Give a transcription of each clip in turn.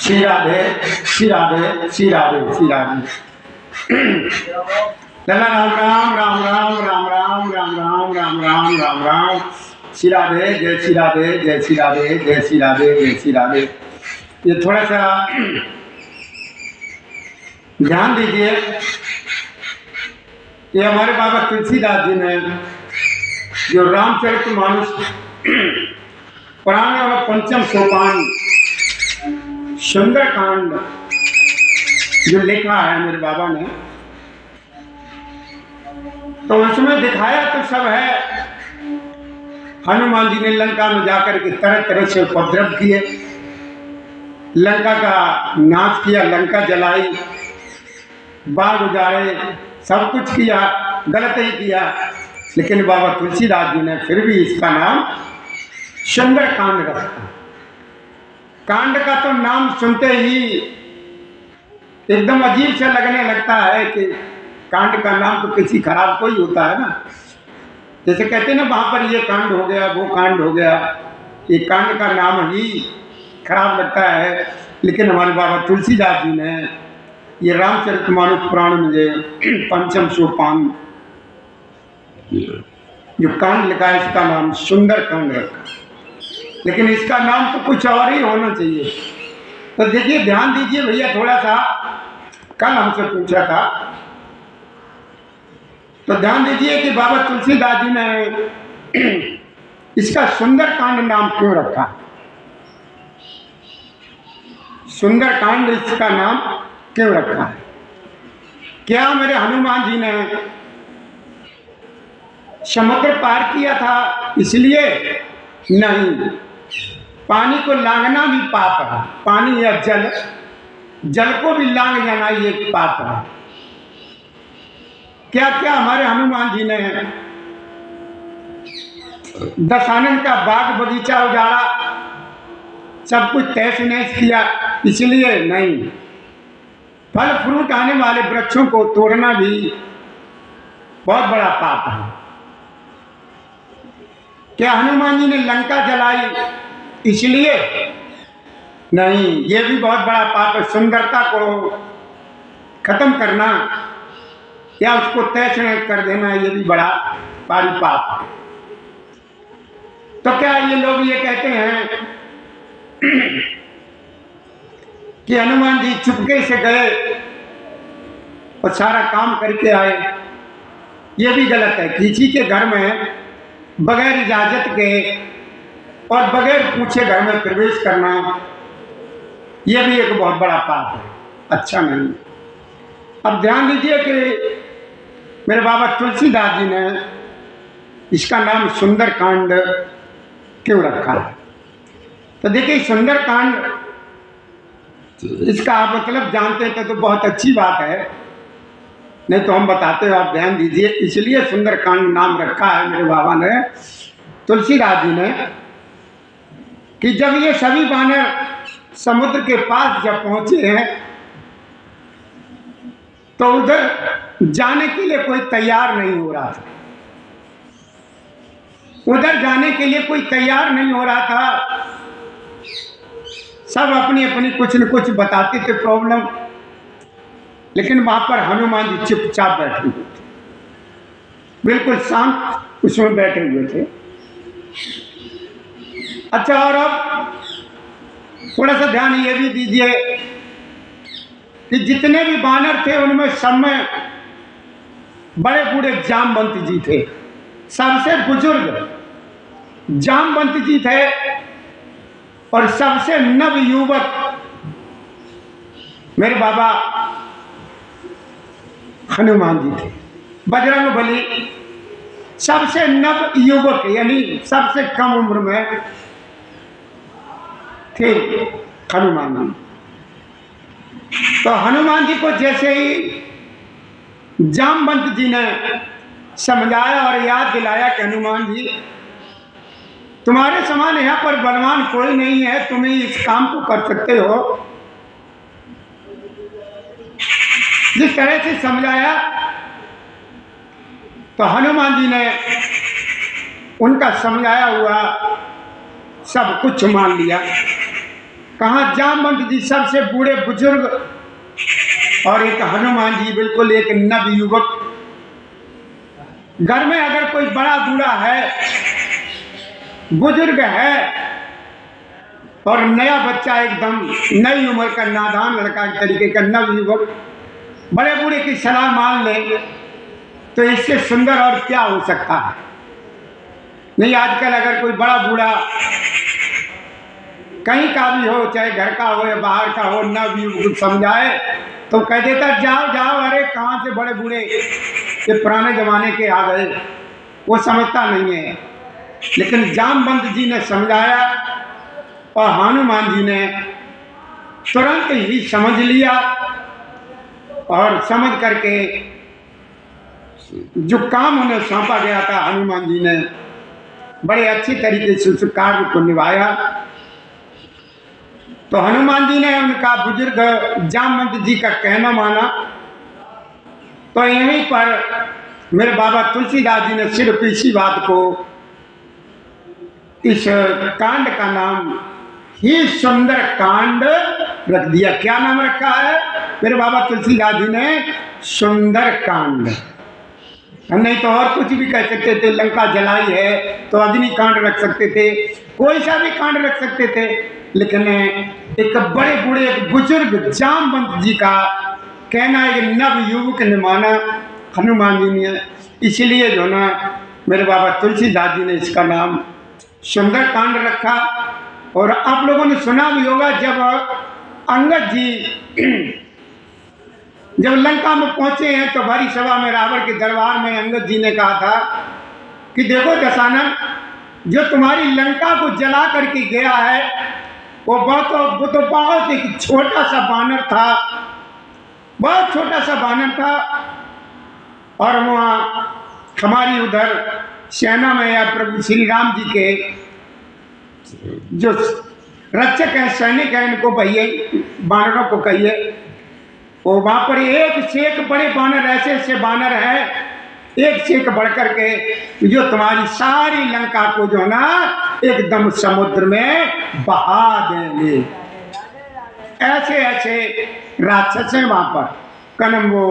श्री राधे श्री राधे श्री राधे श्री राधे। लला राम राम राम राम राम राम राम राम राम राम राम राम। श्री राधे जय श्री राधे जय श्री राधे जय श्री राधे जय श्री राधे। ये थोड़ा सा ध्यान दीजिए। ये हमारे बाबा तुलसीदास जी ने जो रामचरितमानस पुराने और पंचम सोपान सुंदरकांड जो लिखा है मेरे बाबा ने, तो उसमें दिखाया तो सब है। हनुमान जी ने लंका में जाकर के तरह तरह से उपद्रव किए, लंका का नाश किया, लंका जलाई, बाग उजाड़े, सब कुछ किया, गलत ही किया। लेकिन बाबा तुलसीदास जी ने फिर भी इसका नाम सुंदरकांड रखा। कांड का तो नाम सुनते ही एकदम अजीब से लगने लगता है कि कांड का नाम तो किसी खराब को ही होता है ना। जैसे कहते हैं ना, वहाँ पर ये कांड हो गया, वो कांड हो गया, ये कांड का नाम ही खराब लगता है। लेकिन हमारे बाबा तुलसीदास जी ने ये रामचरितमानस पुराण में जो पंचम सोपान जो कांड लिखा है, इसका नाम सुंदर कांड रखा। लेकिन इसका नाम तो कुछ और ही होना चाहिए। तो देखिए, ध्यान दीजिए भैया थोड़ा सा। कल हमसे पूछा था, तो ध्यान दीजिए कि बाबा तुलसीदास जी ने इसका सुंदरकांड नाम क्यों रखा। सुंदरकांड इसका नाम क्यों रखा है? क्या मेरे हनुमान जी ने समुद्र पार किया था इसलिए? नहीं। पानी को लांघना भी पाप है। पानी या जल, जल को भी लांघ जाना ये पाप है। क्या क्या हमारे हनुमान जी ने दशानन का बाग बगीचा उजाड़ा, सब कुछ तहस नहस किया इसलिए? नहीं। फल फ्रूट आने वाले वृक्षों को तोड़ना भी बहुत बड़ा पाप है। क्या हनुमान जी ने लंका जलाई इसलिए? नहीं, ये भी बहुत बड़ा पाप है। सुंदरता को खत्म करना या उसको तहस नहस कर देना, ये भी बड़ा भारी पाप है। तो क्या ये लोग ये कहते हैं कि हनुमान जी चुपके से गए और सारा काम करके आए? ये भी गलत है। किसी के घर में बगैर इजाजत के और बगैर पूछे घर में प्रवेश करना, यह भी एक बहुत बड़ा पाप है, अच्छा नहीं। अब ध्यान दीजिए कि मेरे बाबा तुलसीदास जी ने इसका नाम सुंदरकांड क्यों रखा है। तो देखिए, सुंदरकांड इसका आप मतलब जानते थे तो बहुत अच्छी बात है, नहीं तो हम बताते हो। आप ध्यान दीजिए, इसलिए सुंदरकांड नाम रखा है मेरे बाबा ने, तुलसीदास जी ने, कि जब ये सभी वानर समुद्र के पास जब पहुंचे हैं तो उधर जाने के लिए कोई तैयार नहीं हो रहा था। उधर जाने के लिए कोई तैयार नहीं हो रहा था। सब अपनी अपनी कुछ न कुछ बताते थे प्रॉब्लम, लेकिन वहां पर हनुमान जी चुपचाप बैठे हुए थे, बिल्कुल शांत उसमें बैठे हुए थे। अच्छा, और अब थोड़ा सा ध्यान ये भी दीजिए कि जितने भी वानर थे उनमें सब में बड़े बूढ़े जामवंत जी थे। सबसे बुजुर्ग जामवंत जी थे और सबसे नव युवक मेरे बाबा हनुमान जी थे। बजरंगबली सबसे नव युवक, यानी सबसे कम उम्र में थे हनुमान जी। तो हनुमान जी को जैसे ही जामवंत जी ने समझाया और याद दिलाया कि हनुमान जी, तुम्हारे समान यहाँ पर बलवान कोई नहीं है, तुम ही इस काम को कर सकते हो, जिस तरह से समझाया, तो हनुमान जी ने उनका समझाया हुआ सब कुछ मान लिया कहाँ जामवंत जी सबसे बूढ़े बुजुर्ग और एक हनुमान जी बिल्कुल एक नव युवक। घर में अगर कोई बड़ा बूढ़ा है, बुजुर्ग है और नया बच्चा एकदम नई उम्र का नादान लड़का एक तरीके का नव युवक बड़े बूढ़े की सलाह मान ले तो इससे सुंदर और क्या हो सकता है। नहीं, आजकल अगर कोई बड़ा बूढ़ा कहीं का भी हो, चाहे घर का हो या बाहर का हो, नव युवक समझाए तो कह देता जाओ जाओ, अरे कहाँ से बड़े बूढ़े ये पुराने जमाने के आ गए, वो समझता नहीं है। लेकिन जामवंत जी ने समझाया और हनुमान जी ने तुरंत ही समझ लिया और समझ करके जो काम उन्हें सौंपा गया था हनुमान जी ने बड़े अच्छी तरीके से उस कार्य को निभाया। तो हनुमान जी ने उनका बुजुर्ग जामवंत जी का कहना माना। तो यहीं पर मेरे बाबा तुलसीदास जी ने सिर्फ इसी बात को, इस कांड का नाम ही सुंदर कांड रख दिया। क्या नाम रखा है मेरे बाबा तुलसीदास जी ने? सुंदर कांड। नहीं तो और कुछ भी कह सकते थे, लंका जलाई है तो अग्नि कांड रख सकते थे, कोई सा भी कांड रख सकते थे। लेकिन एक बड़े बूढ़े एक बुजुर्ग जामवंत जी का कहना एक नव युवक ने माना हनुमान जी ने, इसलिए जो ना मेरे बाबा तुलसीदास जी ने इसका नाम सुंदर कांड रखा। और आप लोगों ने सुना भी होगा जब अंगद जी जब लंका में पहुंचे हैं तो भरी सभा में रावण के दरबार में अंगद जी ने कहा था कि देखो दशानन, जो तुम्हारी लंका को जला करके गया है वो तो बहुत एक छोटा सा बानर था, बहुत छोटा सा बानर था। और वहाँ हमारी उधर सेना में या प्रभु श्री राम जी के जो रक्षक हैं, सैनिक हैं, इनको कहिए, बानरों को कहिए, वो वहाँ पर एक से एक बड़े बानर, ऐसे ऐसे बानर हैं, एक से एक बढ़ करके जो तुम्हारी सारी लंका को जो ना एकदम समुद्र में बहा देंगे। ऐसे ऐसे राक्षस हैं वहाँ पर, कनम वो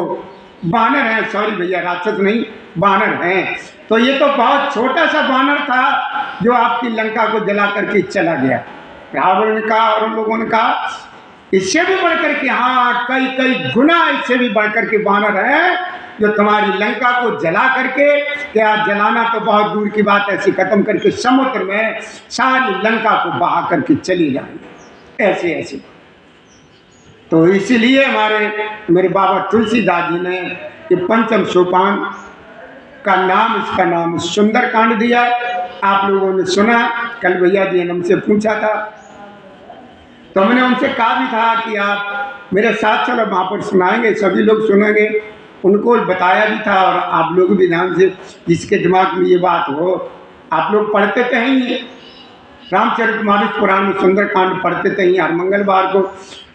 बानर हैं, सॉरी भैया राक्षस नहीं बानर हैं। तो ये तो बहुत छोटा सा बानर था जो आपकी लंका को जला करके चला गया। रावण ने कहा और उन लोगों ने कहा इससे भी बढ़कर के, हाँ कई कई गुना इससे भी बढ़कर के बानर है जो तुम्हारी लंका को जला करके, क्या जलाना तो बहुत दूर की बात, ऐसी खत्म करके समुद्र में सारी लंका को बहा करके चली जाएंगे। ऐसे ऐसे तो इसीलिए मेरे बाबा तुलसीदास जी ने ये पंचम सोपान का नाम, इसका नाम सुंदर कांड दिया। आप लोगों ने सुना, कल भैया जी ने हमसे पूछा था तो मैंने उनसे कहा भी था कि आप मेरे साथ चलो वहाँ पर सुनाएंगे, सभी लोग सुनेंगे। उनको बताया भी था और आप लोग भी ध्यान से, जिसके दिमाग में ये बात हो, आप लोग पढ़ते थे ही रामचरितमानस पुराण में सुंदरकांड पढ़ते थे ही हर मंगलवार को।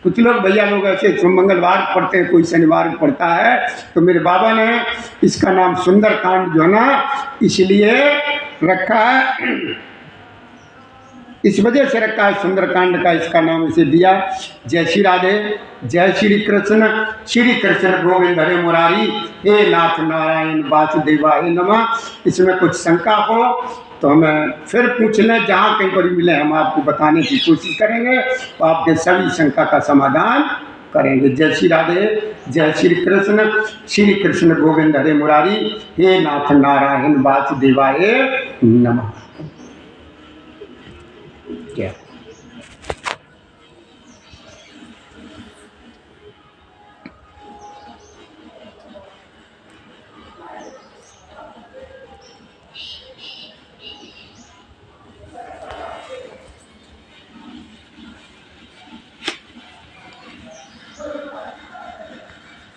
कुछ लोग भैया लोग ऐसे मंगलवार पढ़ते हैं, कोई शनिवार को पढ़ता है। तो मेरे बाबा ने इसका नाम सुंदरकांड जो है ना इसलिए रखा है, इस वजह से रखा है सुंदरकांड का इसका नाम इसे दिया। जय श्री राधे, जय श्री कृष्ण गोविंद हरे मुरारी, हे नाथ नारायण वासुदेवाय नमः। इसमें कुछ शंका हो तो हमें फिर पूछ लें, जहाँ कहीं पर मिले हम आपको बताने की कोशिश करेंगे, तो आपके सभी शंका का समाधान करेंगे। जय श्री राधे, जय श्री कृष्ण गोविंद हरे मुरारी, हे नाथ नारायण वासुदेवाय नमः।